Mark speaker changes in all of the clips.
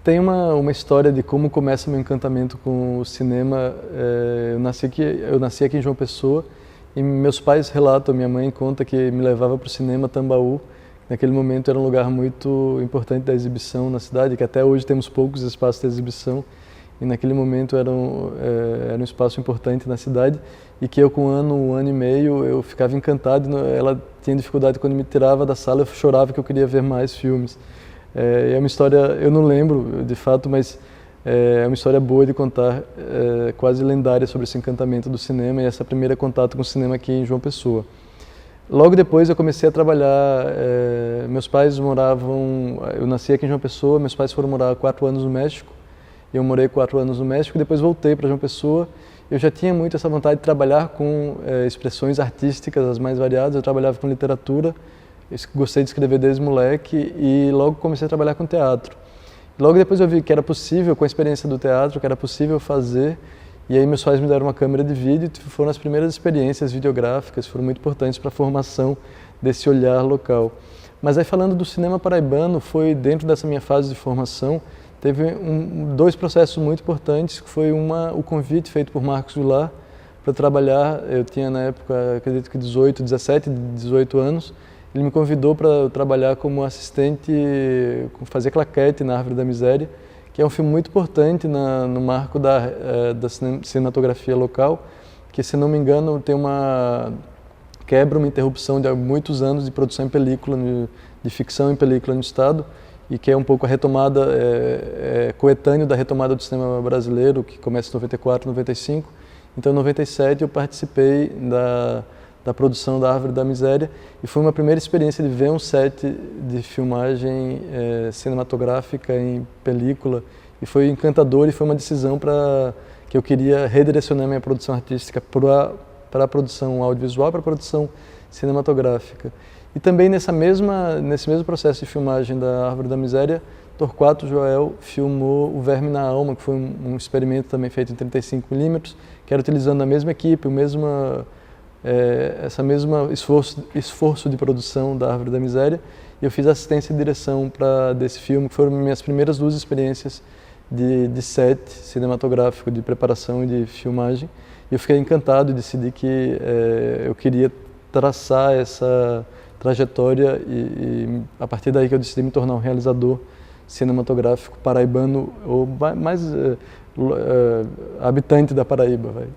Speaker 1: Tem uma história de como começa meu encantamento com o cinema. Eu nasci aqui em João Pessoa e meus pais relatam, minha mãe conta que me levava para o cinema Tambaú. Naquele momento era um lugar muito importante da exibição na cidade, que até hoje temos poucos espaços de exibição. E naquele momento era um espaço importante na cidade e que eu com um ano e meio, eu ficava encantado. Ela tinha dificuldade quando me tirava da sala, eu chorava que eu queria ver mais filmes. É uma história, eu não lembro de fato, mas é uma história boa de contar, quase lendária sobre esse encantamento do cinema e essa primeira contato com o cinema aqui em João Pessoa. Logo depois eu comecei a trabalhar, meus pais moravam, eu nasci aqui em João Pessoa, meus pais foram morar 4 anos no México, eu morei 4 anos no México, depois voltei para João Pessoa. Eu já tinha muito essa vontade de trabalhar com expressões artísticas as mais variadas, eu trabalhava com literatura, gostei de escrever desde moleque e logo comecei a trabalhar com teatro. Logo depois eu vi que era possível, com a experiência do teatro, que era possível fazer, e aí meus pais me deram uma câmera de vídeo e foram as primeiras experiências videográficas, foram muito importantes para a formação desse olhar local. Mas aí falando do cinema paraibano, foi dentro dessa minha fase de formação, teve dois processos muito importantes, que foi o convite feito por Marcos Vilar para trabalhar. Eu tinha na época, acredito que 17, 18 anos, ele me convidou para trabalhar como assistente, fazer claquete na Árvore da Miséria, que é um filme muito importante no marco da cinematografia local, que, se não me engano, tem uma interrupção de muitos anos de produção em película, de ficção em película no estado, e que é um pouco a retomada, coetâneo da retomada do cinema brasileiro, que começa em 94, 95. Então, em 97, eu participei da produção da Árvore da Miséria e foi uma primeira experiência de ver um set de filmagem cinematográfica em película, e foi encantador e foi uma decisão que eu queria redirecionar minha produção artística para a produção audiovisual, para a produção cinematográfica. E também nesse mesmo processo de filmagem da Árvore da Miséria, Torquato Joel filmou O Verme na Alma, que foi um experimento também feito em 35mm, que era utilizando a mesma equipe, essa mesma esforço de produção da Árvore da Miséria, e eu fiz assistência e direção desse filme, que foram minhas primeiras 2 experiências de set cinematográfico, de preparação e de filmagem. E eu fiquei encantado e decidi que eu queria traçar essa trajetória e a partir daí que eu decidi me tornar um realizador cinematográfico paraibano, ou mais habitante da Paraíba.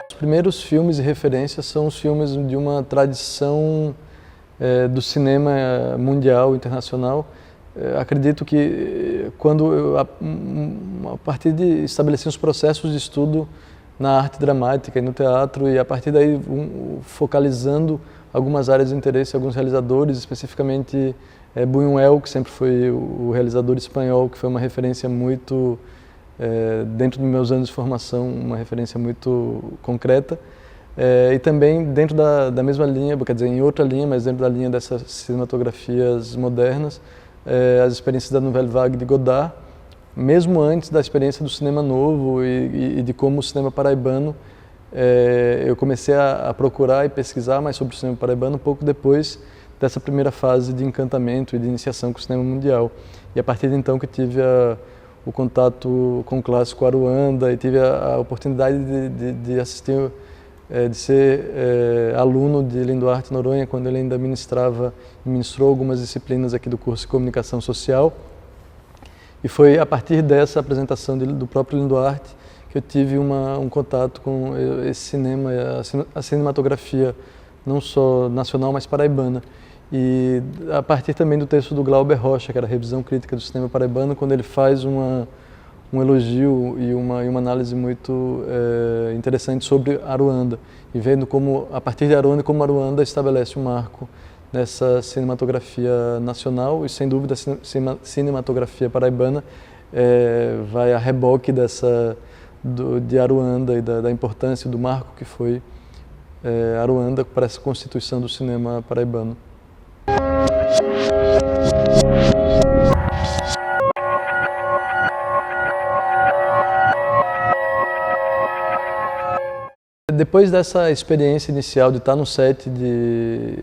Speaker 1: Os primeiros filmes e referências são os filmes de uma tradição do cinema mundial, internacional. Acredito que a partir de estabelecer os processos de estudo na arte dramática e no teatro, e a partir daí focalizando algumas áreas de interesse, alguns realizadores, especificamente Buñuel, que sempre foi o realizador espanhol, que foi uma referência muito, dentro dos meus anos de formação, uma referência muito concreta. E também dentro da mesma linha, quer dizer, em outra linha, mas dentro da linha dessas cinematografias modernas, as experiências da Nouvelle Vague de Godard, mesmo antes da experiência do cinema novo e de como o cinema paraibano, eu comecei a procurar e pesquisar mais sobre o cinema paraibano um pouco depois dessa primeira fase de encantamento e de iniciação com o cinema mundial. E a partir de então que tive o contato com o clássico Aruanda e tive a oportunidade de assistir, de ser aluno de Linduarte Noronha, quando ele ainda ministrou algumas disciplinas aqui do curso de Comunicação Social. E foi a partir dessa apresentação do próprio Linduarte que eu tive um contato com esse cinema, a cinematografia não só nacional, mas paraibana. E a partir também do texto do Glauber Rocha, que era a revisão crítica do cinema paraibano, quando ele faz um elogio e uma análise muito interessante sobre Aruanda, e vendo como, a partir de Aruanda, como Aruanda estabelece um marco nessa cinematografia nacional, e sem dúvida a cinematografia paraibana vai a reboque de Aruanda e da importância do marco que foi Aruanda para essa constituição do cinema paraibano. depois dessa experiência inicial de estar no set de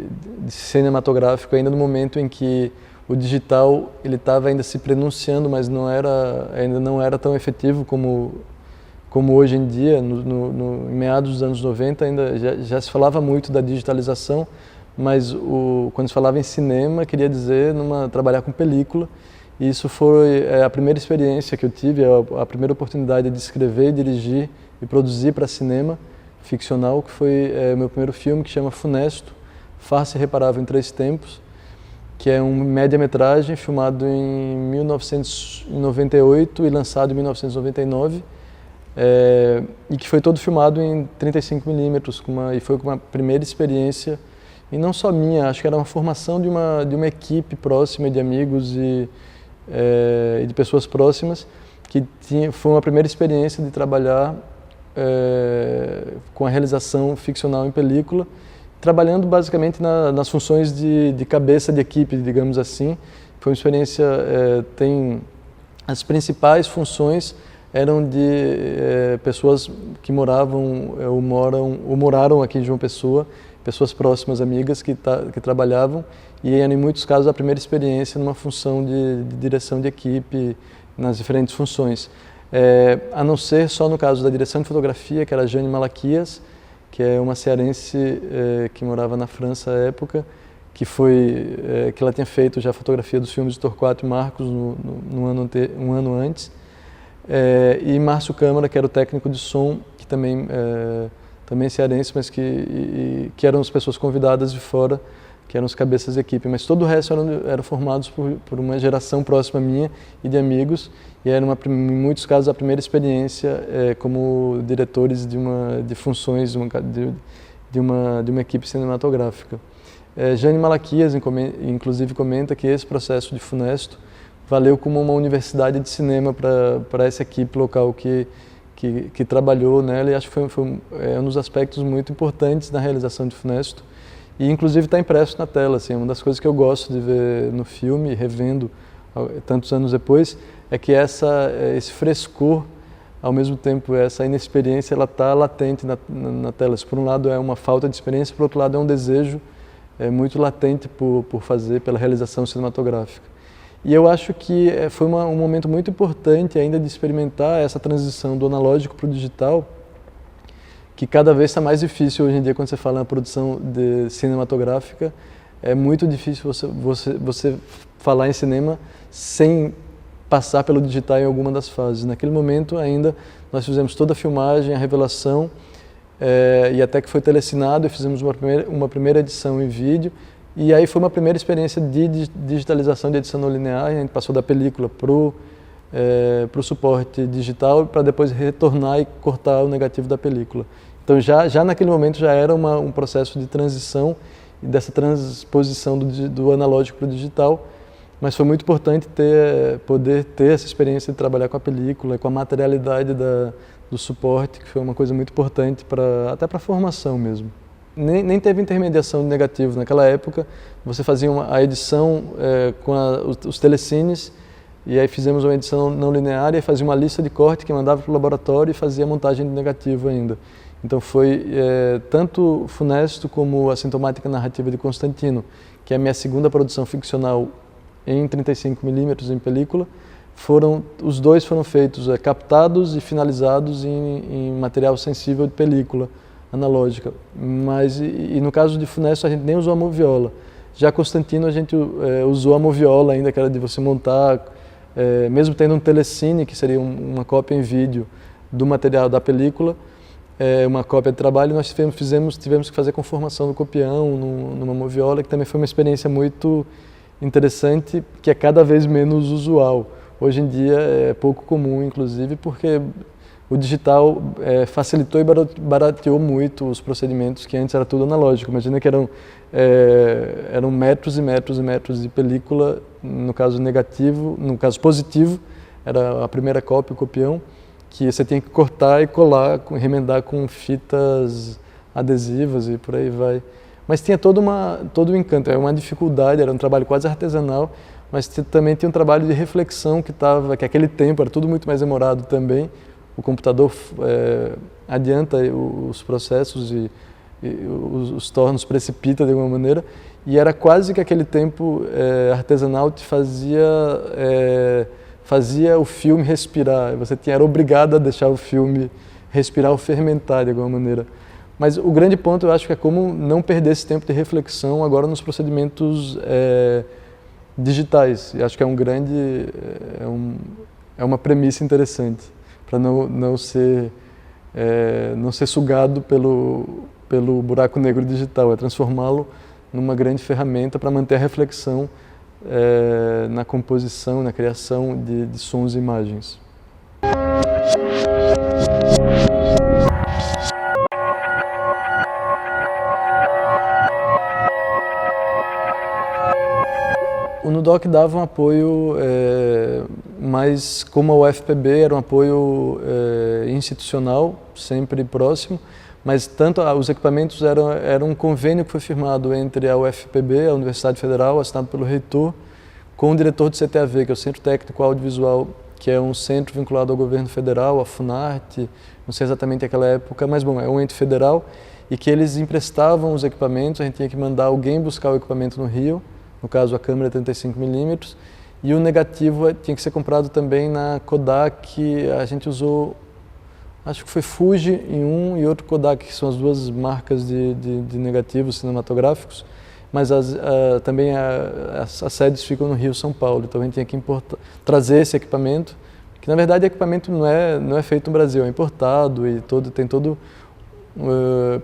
Speaker 1: cinematográfico, ainda no momento em que o digital ele estava ainda se pronunciando, mas ainda não era tão efetivo como hoje em dia, em meados dos anos 90 ainda já se falava muito da digitalização, mas quando se falava em cinema, queria dizer trabalhar com película, e isso foi a primeira experiência que eu tive, a primeira oportunidade de escrever, dirigir e produzir para cinema ficcional, que foi o meu primeiro filme, que chama Funesto, Farsa Irreparável em Três Tempos, que é um média-metragem filmado em 1998 e lançado em 1999, e que foi todo filmado em 35mm, e foi uma primeira experiência, e não só minha, acho que era uma formação de uma equipe próxima de amigos e de pessoas próximas, que foi uma primeira experiência de trabalhar com a realização ficcional em película, trabalhando basicamente nas funções de cabeça de equipe, digamos assim. Foi uma experiência, as principais funções eram de pessoas que moravam ou moraram aqui em João Pessoa, pessoas próximas, amigas que trabalhavam, e em muitos casos a primeira experiência numa função de direção de equipe, nas diferentes funções. A não ser só no caso da direção de fotografia, que era a Jane Malaquias, que é uma cearense que morava na França à época, que ela tinha feito já a fotografia dos filmes de Torquato e Marcos um ano antes, e Márcio Câmara, que era o técnico de som, que também é cearense, mas que eram as pessoas convidadas de fora, que eram os cabeças de equipe, mas todo o resto eram formados por uma geração próxima minha e de amigos, e era em muitos casos a primeira experiência como diretores de funções de uma equipe cinematográfica. Jane Malaquias, inclusive, comenta que esse processo de Funesto valeu como uma universidade de cinema para essa equipe local que trabalhou nela, e acho que foi um dos aspectos muito importantes na realização de Funesto. E inclusive está impresso na tela, assim, uma das coisas que eu gosto de ver no filme, revendo tantos anos depois, é que esse frescor, ao mesmo tempo essa inexperiência, ela está latente na tela. Por um lado é uma falta de experiência, por outro lado é um desejo muito latente por fazer, pela realização cinematográfica. E eu acho que foi um momento muito importante ainda de experimentar essa transição do analógico para o digital, que cada vez está mais difícil hoje em dia quando você fala na produção cinematográfica. É muito difícil você falar em cinema sem passar pelo digital em alguma das fases. Naquele momento ainda nós fizemos toda a filmagem, a revelação, e até que foi telecinado, e fizemos uma primeira edição em vídeo, e aí foi uma primeira experiência de digitalização de edição não linear. A gente passou da película para o suporte digital, para depois retornar e cortar o negativo da película. Então já naquele momento já era um processo de transição e dessa transposição do analógico para o digital, mas foi muito importante poder ter essa experiência de trabalhar com a película, com a materialidade do suporte, que foi uma coisa muito importante até para a formação mesmo. Nem teve intermediação de negativo naquela época. Você fazia a edição com os telecines, e aí fizemos uma edição não linear, e fazia uma lista de corte que mandava para o laboratório e fazia a montagem de negativo ainda. Então foi tanto Funesto como a Sintomática Narrativa de Constantino, que é a minha segunda produção ficcional em 35mm em película, os dois foram feitos, captados e finalizados em material sensível de película analógica. Mas e no caso de Funesto a gente nem usou a moviola. Já Constantino a gente usou a moviola ainda, que era de você montar, mesmo tendo um telecine, que seria uma cópia em vídeo do material da película, uma cópia de trabalho, nós tivemos que fazer conformação do copião numa moviola, que também foi uma experiência muito interessante, que é cada vez menos usual. Hoje em dia é pouco comum, inclusive, porque o digital facilitou e barateou muito os procedimentos, que antes era tudo analógico. Imagina que eram metros e metros e metros de película, no caso negativo, no caso positivo, era a primeira cópia, o copião, que você tinha que cortar e colar, remendar com fitas adesivas e por aí vai. Mas tinha todo o encanto, era uma dificuldade, era um trabalho quase artesanal, mas também tinha um trabalho de reflexão que aquele tempo era tudo muito mais demorado também, o computador adianta os processos e os torna, os precipita de alguma maneira, e era quase que aquele tempo artesanal te fazia o filme respirar, você era obrigado a deixar o filme respirar ou fermentar de alguma maneira. Mas o grande ponto eu acho que é como não perder esse tempo de reflexão agora nos procedimentos digitais. E acho que é uma premissa interessante para não ser sugado pelo buraco negro digital, é transformá-lo numa grande ferramenta para manter a reflexão na composição, na criação de sons e imagens. O NUDOC dava um apoio, mas como a UFPB era um apoio institucional, sempre próximo, mas tanto os equipamentos eram um convênio que foi firmado entre a UFPB, a Universidade Federal, assinado pelo reitor, com o diretor do CTAV, que é o Centro Técnico Audiovisual, que é um centro vinculado ao governo federal, à Funarte, não sei exatamente aquela época, mas bom, é um ente federal, e que eles emprestavam os equipamentos, a gente tinha que mandar alguém buscar o equipamento no Rio, no caso a câmera 35mm, e o negativo tinha que ser comprado também na Kodak, a gente usou, acho que foi Fuji em um e outro Kodak, que são as duas marcas de negativos cinematográficos, mas também as sedes ficam no Rio e São Paulo, então a gente tinha que trazer esse equipamento, que na verdade o equipamento não é feito no Brasil, é importado e tem todo...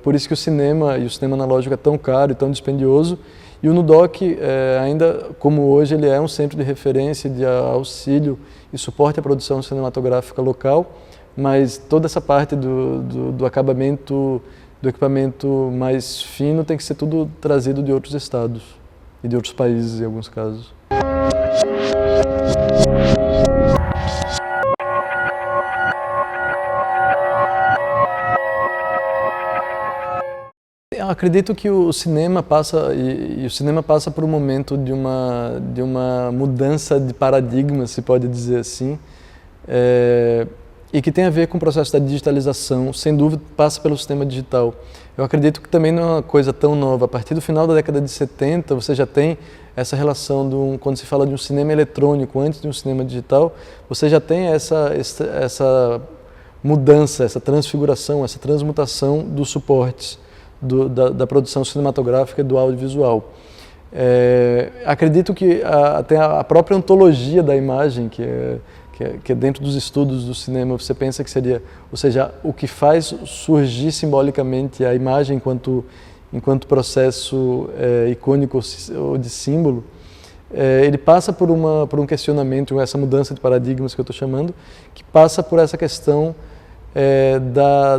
Speaker 1: por isso que o cinema analógico é tão caro e tão dispendioso. E o NUDOC, ainda como hoje, ele é um centro de referência, de auxílio e suporte à produção cinematográfica local, mas toda essa parte do acabamento, do equipamento mais fino, tem que ser tudo trazido de outros estados e de outros países, em alguns casos. Eu acredito que o cinema passa por um momento de uma mudança de paradigma, se pode dizer assim, e que tem a ver com o processo da digitalização, sem dúvida passa pelo sistema digital. Eu acredito que também não é uma coisa tão nova. A partir do final da década de 70, você já tem essa relação quando se fala de um cinema eletrônico antes de um cinema digital, você já tem essa mudança, essa transfiguração, essa transmutação dos suportes. Da produção cinematográfica e do audiovisual. Acredito que até a própria ontologia da imagem, que é dentro dos estudos do cinema, você pensa que seria, ou seja, o que faz surgir simbolicamente a imagem enquanto processo icônico ou de símbolo, ele passa por um questionamento, essa mudança de paradigmas que eu estou chamando, que passa por essa questão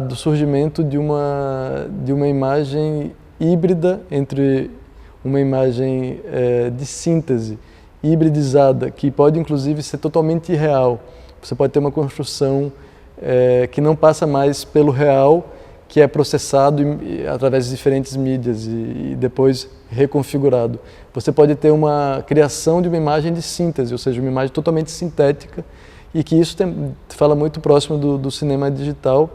Speaker 1: do surgimento de uma imagem híbrida entre uma imagem de síntese, hibridizada, que pode inclusive ser totalmente irreal. Você pode ter uma construção que não passa mais pelo real, que é processado através de diferentes mídias e depois reconfigurado. Você pode ter uma criação de uma imagem de síntese, ou seja, uma imagem totalmente sintética, e que isso fala muito próximo do cinema digital.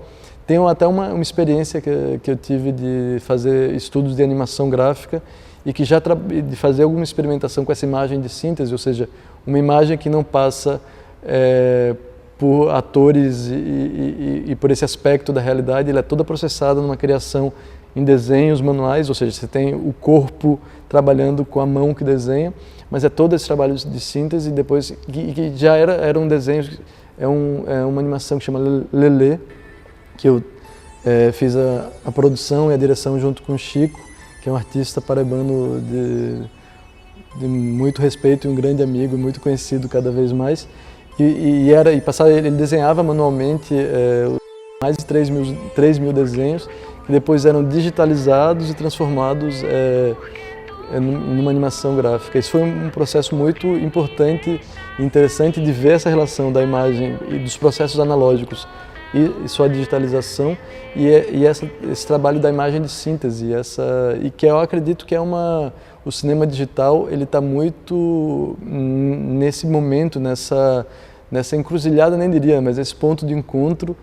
Speaker 1: Tenho até uma experiência que eu tive de fazer estudos de animação gráfica e que de fazer alguma experimentação com essa imagem de síntese, ou seja, uma imagem que não passa por atores e por esse aspecto da realidade, ela é toda processada numa criação em desenhos manuais, ou seja, você tem o corpo trabalhando com a mão que desenha, mas é todo esse trabalho de síntese, depois que já era um desenho, é uma animação que chama Lelê, que eu fiz a produção e a direção junto com o Chico, que é um artista paraibano de muito respeito e um grande amigo, muito conhecido cada vez mais, ele desenhava manualmente mais de 3 mil desenhos, que depois eram digitalizados e transformados numa animação gráfica. Isso foi um processo muito importante e interessante de ver essa relação da imagem e dos processos analógicos e sua digitalização e esse trabalho da imagem de síntese, e que eu acredito que o cinema digital ele está muito nesse momento, nessa nessa encruzilhada, nem diria, mas esse ponto de encontro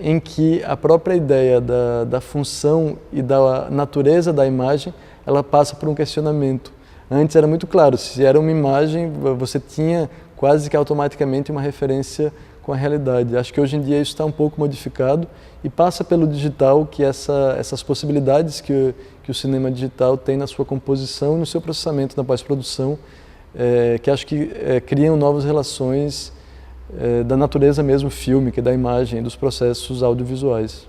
Speaker 1: em que a própria ideia da função e da natureza da imagem, ela passa por um questionamento. Antes era muito claro, se era uma imagem, você tinha quase que automaticamente uma referência com a realidade. Acho que hoje em dia isso está um pouco modificado e passa pelo digital, que essas possibilidades que o cinema digital tem na sua composição e no seu processamento na pós-produção, que acho que criam novas relações da natureza mesmo fílmica, da imagem, dos processos audiovisuais.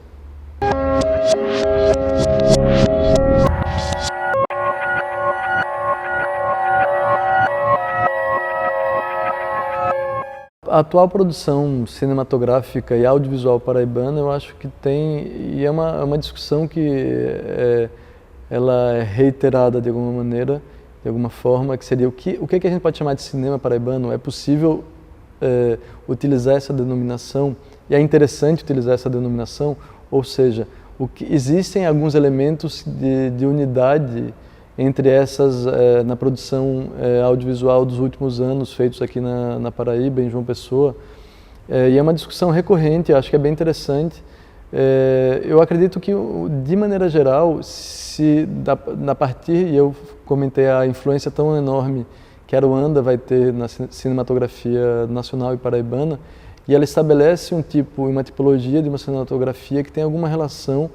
Speaker 1: A atual produção cinematográfica e audiovisual paraibana, eu acho que tem, e é uma discussão que ela é reiterada de alguma maneira, de alguma forma, que seria o que a gente pode chamar de cinema paraibano? É possível utilizar essa denominação, e é interessante utilizar essa denominação, ou seja, existem alguns elementos de unidade entre essas, na produção audiovisual dos últimos anos, feitos aqui na Paraíba, em João Pessoa, e é uma discussão recorrente, acho que é bem interessante. Eu acredito que, de maneira geral, e eu comentei a influência tão enorme que a Aruanda vai ter na cinematografia nacional e paraibana, e ela estabelece uma tipologia de uma cinematografia que tem alguma relação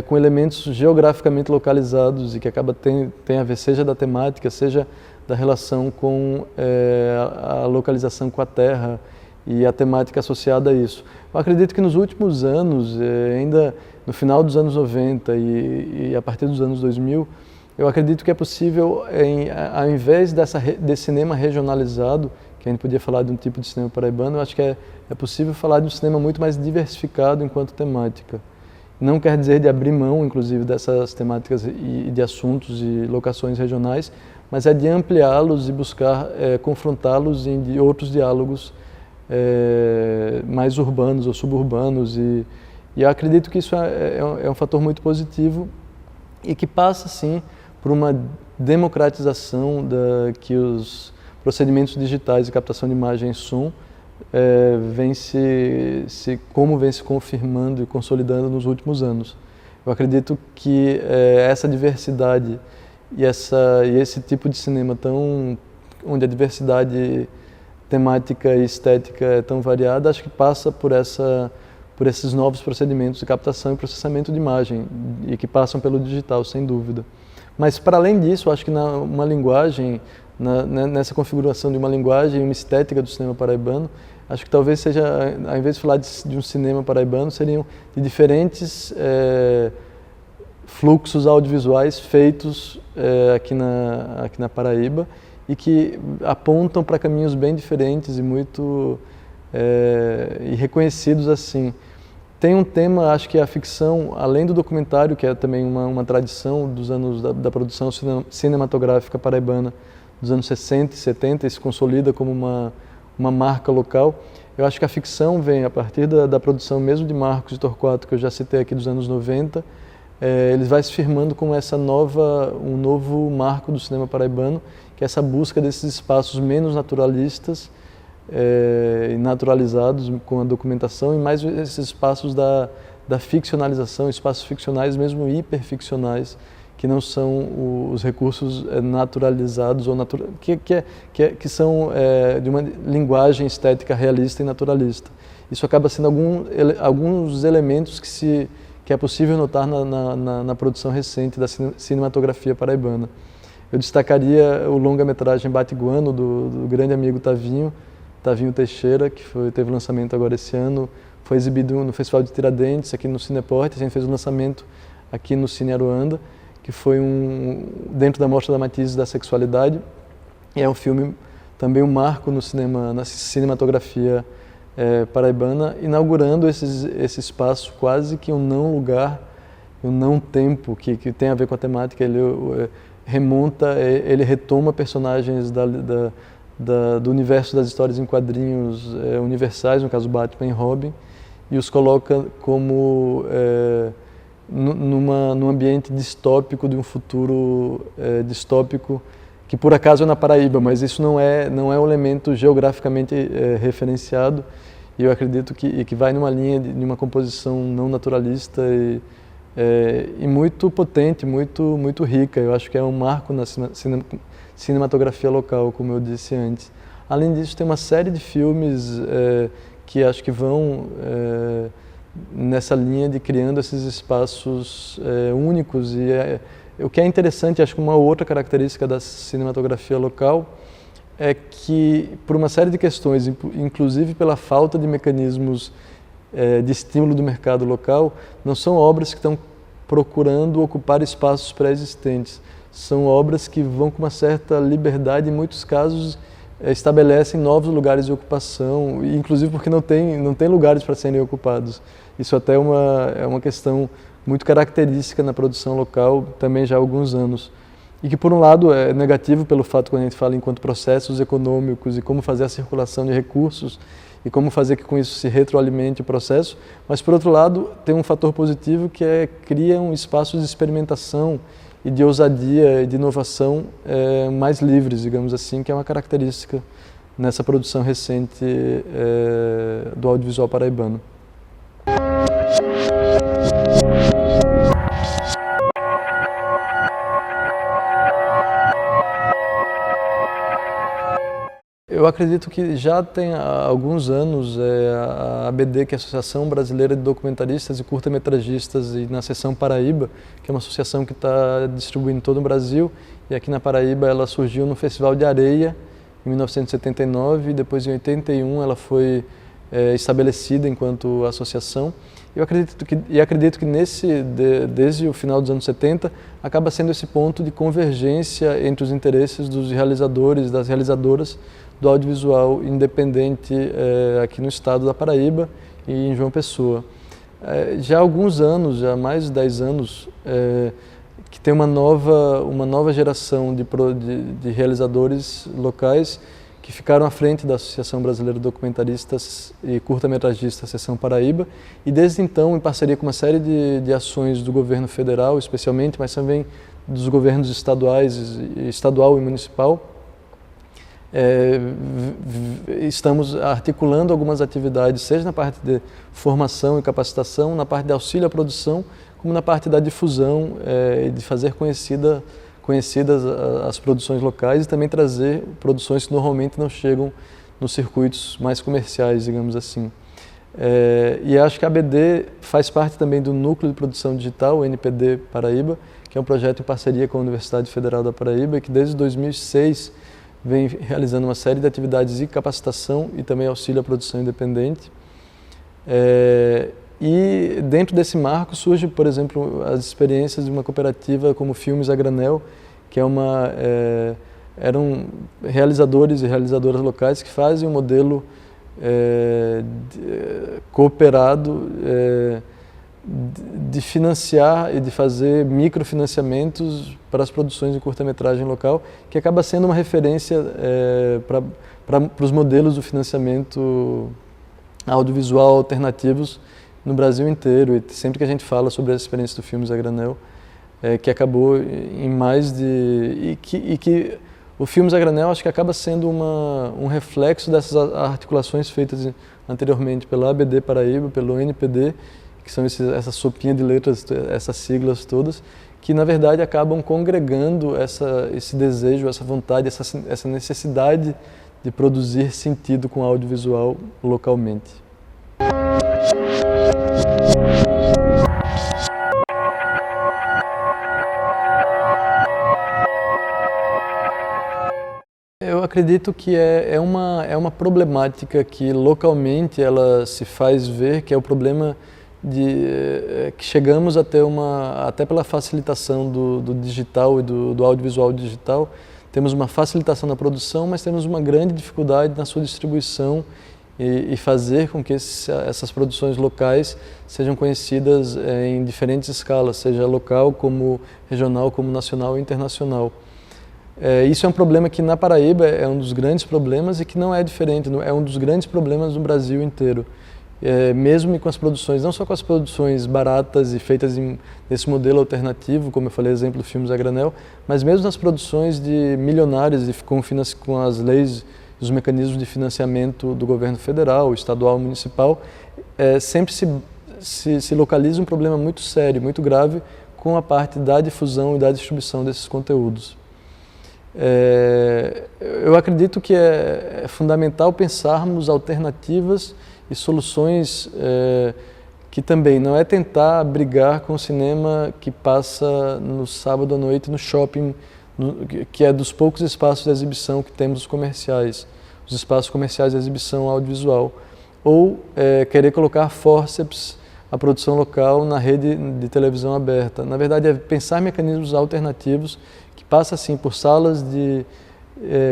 Speaker 1: com elementos geograficamente localizados e que tem a ver seja da temática, seja da relação com a localização com a terra e a temática associada a isso. Eu acredito que nos últimos anos, ainda no final dos anos 90 e a partir dos anos 2000, eu acredito que é possível, ao invés desse cinema regionalizado, que a gente podia falar de um tipo de cinema paraibano, eu acho que é possível falar de um cinema muito mais diversificado enquanto temática. Não quer dizer de abrir mão, inclusive, dessas temáticas e de assuntos e locações regionais, mas é de ampliá-los e buscar confrontá-los em outros diálogos mais urbanos ou suburbanos. E eu acredito que isso é um fator muito positivo e que passa, sim, por uma democratização que os procedimentos digitais de captação de imagem e som vem se confirmando e consolidando nos últimos anos. Eu acredito que essa diversidade e esse tipo de cinema onde a diversidade temática e estética é tão variada, acho que passa por esses novos procedimentos de captação e processamento de imagem e que passam pelo digital, sem dúvida. Mas, para além disso, acho que uma linguagem, nessa configuração de uma linguagem e uma estética do cinema paraibano, acho que talvez seja, ao invés de falar de um cinema paraibano, seriam de diferentes fluxos audiovisuais feitos aqui na Paraíba e que apontam para caminhos bem diferentes e reconhecidos assim. Tem um tema, acho que é a ficção, além do documentário, que é também uma tradição dos anos da produção cinematográfica paraibana dos anos 60 e 70 e se consolida como uma marca local. Eu acho que a ficção vem a partir da produção mesmo de Marcos e Torquato, que eu já citei aqui dos anos 90, ele vai se firmando como um novo marco do cinema paraibano, que é essa busca desses espaços menos naturalistas e naturalizados com a documentação, e mais esses espaços da ficcionalização, espaços ficcionais, mesmo hiperficcionais, que não são os recursos naturalizados ou que são de uma linguagem estética realista e naturalista. Isso acaba sendo alguns elementos que é possível notar na produção recente da cinematografia paraibana. Eu destacaria o longa-metragem Batiguano, do grande amigo Tavinho Teixeira, que teve lançamento agora esse ano, foi exibido no Festival de Tiradentes, aqui no Cineporte. A gente fez o lançamento aqui no Cine Aruanda, que foi dentro da Mostra da Matizes da Sexualidade. E é um filme, também um marco na cinematografia paraibana, inaugurando esse espaço quase que um não lugar, um não tempo, que tem a ver com a temática. Ele retoma personagens do universo das histórias em quadrinhos universais, no caso Batman e Robin, e os coloca como num ambiente distópico, de um futuro distópico, que por acaso é na Paraíba, mas isso não é um elemento geograficamente referenciado, e eu acredito que vai numa linha de uma composição não naturalista e muito potente, muito rica. Eu acho que é um marco na cinematografia local, como eu disse antes. Além disso, tem uma série de filmes que acho que vão nessa linha de criando esses espaços únicos. O que é interessante, acho que uma outra característica da cinematografia local é que, por uma série de questões, inclusive pela falta de mecanismos de estímulo do mercado local, não são obras que estão procurando ocupar espaços pré-existentes. São obras que vão com uma certa liberdade, em muitos casos estabelecem novos lugares de ocupação, inclusive porque não tem lugares para serem ocupados. Isso até é uma questão muito característica na produção local, também já há alguns anos. E que, por um lado, é negativo pelo fato, quando a gente fala enquanto processos econômicos e como fazer a circulação de recursos e como fazer que com isso se retroalimente o processo, mas, por outro lado, tem um fator positivo que cria um espaço de experimentação e de ousadia e de inovação mais livres, digamos assim, que é uma característica nessa produção recente do audiovisual paraibano. Eu acredito que já tem há alguns anos a ABD, que é a Associação Brasileira de Documentaristas e Curta-Metragistas, e na seção Paraíba, que é uma associação que está distribuindo em todo o Brasil, e aqui na Paraíba ela surgiu no Festival de Areia, em 1979, e depois em 81 ela foi estabelecida enquanto associação. Eu acredito que desde o final dos anos 70, acaba sendo esse ponto de convergência entre os interesses dos realizadores, das realizadoras do audiovisual independente aqui no estado da Paraíba e em João Pessoa. Já há alguns anos, já há mais de 10 anos, que tem uma nova geração de realizadores locais que ficaram à frente da Associação Brasileira de Documentaristas e Curta-Metragistas, Seção Paraíba, e desde então, em parceria com uma série de ações do governo federal, especialmente, mas também dos governos estadual e municipal, estamos articulando algumas atividades, seja na parte de formação e capacitação, na parte de auxílio à produção, como na parte da difusão e de fazer conhecidas as produções locais e também trazer produções que normalmente não chegam nos circuitos mais comerciais, digamos assim. E acho que a ABD faz parte também do Núcleo de Produção Digital, o NPD Paraíba, que é um projeto em parceria com a Universidade Federal da Paraíba, que desde 2006 vem realizando uma série de atividades de capacitação e também auxílio à produção independente. E dentro desse marco surge, por exemplo, as experiências de uma cooperativa como Filmes a Granel, que eram realizadores e realizadoras locais que fazem um modelo cooperado de financiar e de fazer microfinanciamentos para as produções de curta-metragem local, que acaba sendo uma referência para os modelos do financiamento audiovisual alternativos no Brasil inteiro. E sempre que a gente fala sobre a experiência do Filmes a Granel, que acabou em mais de... E que o Filmes a Granel acho que acaba sendo um reflexo dessas articulações feitas anteriormente pela ABD Paraíba, pelo NPD, que são essa sopinha de letras, essas siglas todas, que na verdade acabam congregando esse desejo, essa vontade, essa necessidade de produzir sentido com audiovisual localmente. Eu acredito que é uma problemática que localmente ela se faz ver, que é o problema que chegamos a ter até pela facilitação do digital e do audiovisual digital, temos uma facilitação na produção, mas temos uma grande dificuldade na sua distribuição e fazer com que essas produções locais sejam conhecidas em diferentes escalas, seja local, como regional, como nacional e internacional. Isso é um problema que na Paraíba é um dos grandes problemas e que não é diferente, é um dos grandes problemas no Brasil inteiro. mesmo com as produções, não só com as produções baratas e feitas nesse modelo alternativo, como eu falei, exemplo, filmes a granel, mas mesmo nas produções de milionárias e com as leis e os mecanismos de financiamento do governo federal, estadual, municipal, sempre se localiza um problema muito sério, muito grave, com a parte da difusão e da distribuição desses conteúdos. Eu acredito que é fundamental pensarmos alternativas e soluções que também não é tentar brigar com o cinema que passa no sábado à noite no shopping, que é dos poucos espaços de exibição que temos comerciais, os espaços comerciais de exibição audiovisual, ou querer colocar fórceps a produção local na rede de televisão aberta. Na verdade, é pensar mecanismos alternativos que passa assim por salas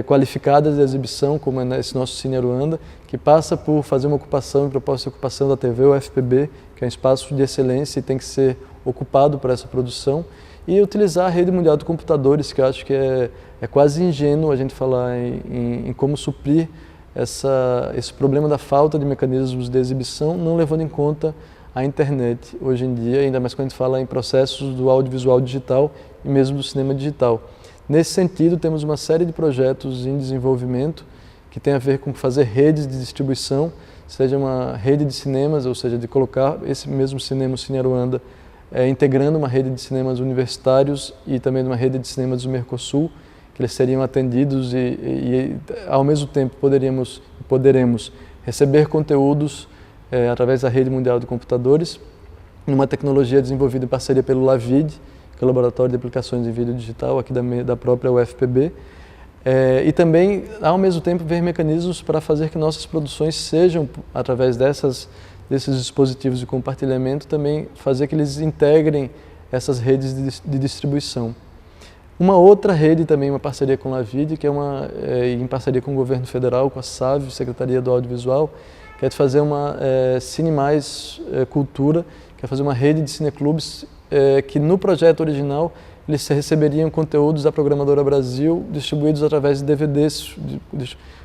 Speaker 1: qualificadas de exibição, como é esse nosso Cine Aruanda, que passa por fazer uma ocupação e proposta de ocupação da TV UFPB, que é um espaço de excelência e tem que ser ocupado para essa produção, e utilizar a rede mundial de computadores, que eu acho que é quase ingênuo a gente falar em como suprir esse problema da falta de mecanismos de exibição, não levando em conta a internet hoje em dia, ainda mais quando a gente fala em processos do audiovisual digital e mesmo do cinema digital. Nesse sentido, temos uma série de projetos em desenvolvimento que tem a ver com fazer redes de distribuição, seja uma rede de cinemas, ou seja, de colocar esse mesmo cinema, o Cine Aruanda, integrando uma rede de cinemas universitários e também uma rede de cinemas do Mercosul, que eles seriam atendidos e ao mesmo tempo poderemos receber conteúdos através da rede mundial de computadores, numa tecnologia desenvolvida em parceria pelo LAVID, que é o Laboratório de Aplicações de Vídeo Digital, aqui da própria UFPB, e também, ao mesmo tempo, ver mecanismos para fazer que nossas produções sejam, através desses dispositivos de compartilhamento, também fazer que eles integrem essas redes de distribuição. Uma outra rede também, uma parceria com o LAVID, que é em parceria com o governo federal, com a SAV, Secretaria do Audiovisual, que é de fazer uma Cine Mais Cultura, que é fazer uma rede de cineclubes que no projeto original eles receberiam conteúdos da Programadora Brasil distribuídos através de DVDs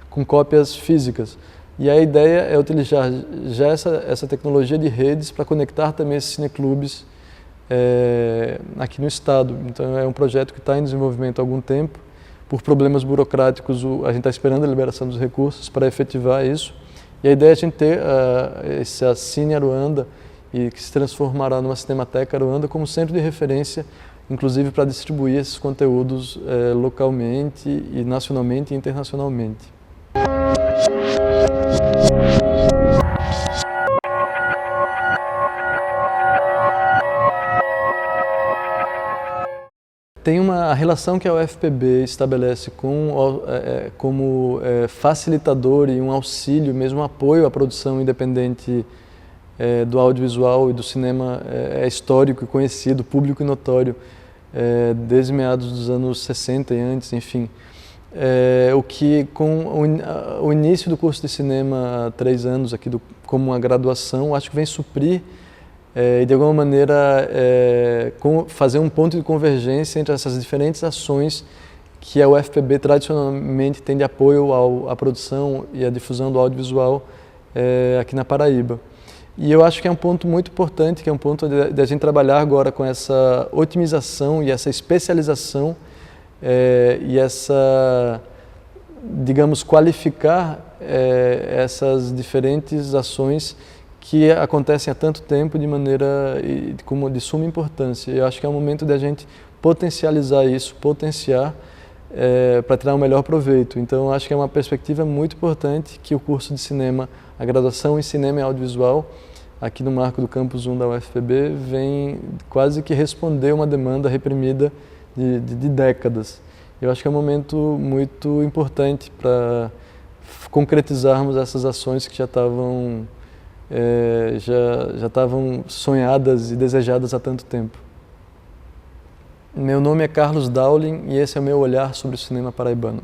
Speaker 1: com cópias físicas. E a ideia é utilizar já essa tecnologia de redes para conectar também esses cineclubes aqui no estado. Então é um projeto que está em desenvolvimento há algum tempo. Por problemas burocráticos, a gente está esperando a liberação dos recursos para efetivar isso. E a ideia é a gente ter essa Cine Aruanda, e que se transformará numa Cinemateca Aruanda como centro de referência, inclusive para distribuir esses conteúdos localmente, e nacionalmente e internacionalmente. Tem a relação que a UFPB estabelece como facilitador e um auxílio, mesmo um apoio à produção independente do audiovisual e do cinema é histórico e conhecido, público e notório, desde meados dos anos 60 e antes, enfim. O que com o início do curso de cinema há 3 anos, aqui como uma graduação, acho que vem suprir e de alguma maneira fazer um ponto de convergência entre essas diferentes ações que a UFPB tradicionalmente tem de apoio à produção e à difusão do audiovisual aqui na Paraíba. E eu acho que é um ponto muito importante, que é um ponto de a gente trabalhar agora com essa otimização e essa especialização e essa, digamos, qualificar essas diferentes ações que acontecem há tanto tempo de maneira de suma importância. Eu acho que é o momento de a gente potencializar isso, potenciar para tirar o melhor proveito. Então, acho que é uma perspectiva muito importante que o curso de cinema, a graduação em cinema e audiovisual, aqui no marco do Campus 1 da UFPB, vem quase que responder uma demanda reprimida de décadas. Eu acho que é um momento muito importante para concretizarmos essas ações que já estavam sonhadas e desejadas há tanto tempo. Meu nome é Carlos Dowling e esse é o meu olhar sobre o cinema paraibano.